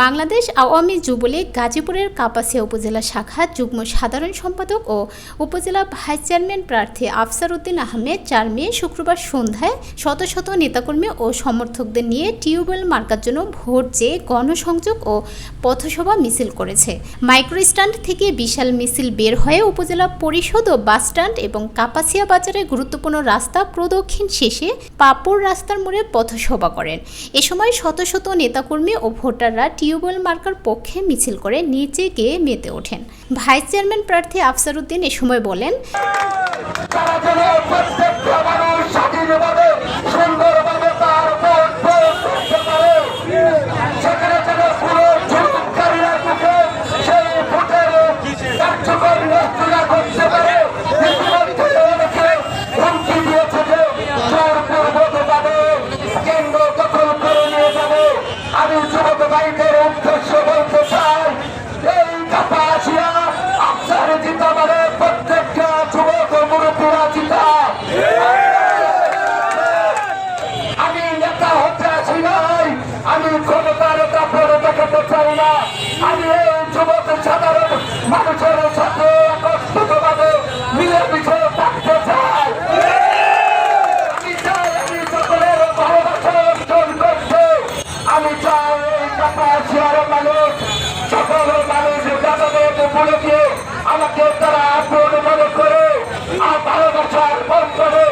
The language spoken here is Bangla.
বাংলাদেশ আওয়ামী যুবলীগ গাজীপুরের কাপাসিয়া উপজেলা শাখা যুগ্ম সাধারণ সম্পাদক ও উপজেলা ভাইস চেয়ারম্যান প্রার্থী আফসার উদ্দিন আহমেদ 4 মে শুক্রবার সন্ধ্যায় শত শত নেতাকর্মী ও সমর্থকদের নিয়ে টিউবওয়েল মার্কার জন্য ভোট চেয়ে গণসংযোগ ও পথসভা মিছিল করেছে। মাইক্রোস্ট্যান্ড থেকে বিশাল মিছিল বের হয়ে উপজেলা পরিষদ ও বাসস্ট্যান্ড এবং কাপাসিয়া বাজারে গুরুত্বপূর্ণ রাস্তা প্রদক্ষিণ শেষে পাপড় রাস্তার মোড়ে পথসভা করেন। এ সময় শত শত নেতাকর্মী ও ভোটাররা টিউবওয়েল মার্কার পক্ষে মিছিল করে নিচে গিয়ে মেতে ওঠেন। ভাইস চেয়ারম্যান প্রার্থী আফসার উদ্দিন এ সময় বলেন, আমি ক্ষমতার কাপড় দেখাতে চাই না। আমি এই যুবক সাধারণ মানুষের সাথে একত্রিতভাবে মিলেমিশে থাকতে চাই। আমি চাই আমি সকলের ভালোবাসা অর্জন করতে। আমি চাই এই কাপাসিয়ার মানুষ সকল মানুষ যাদের বলে দিয়ে আমাকে তারা আপন মনে করে আর ভালোবাসার বন্ধনে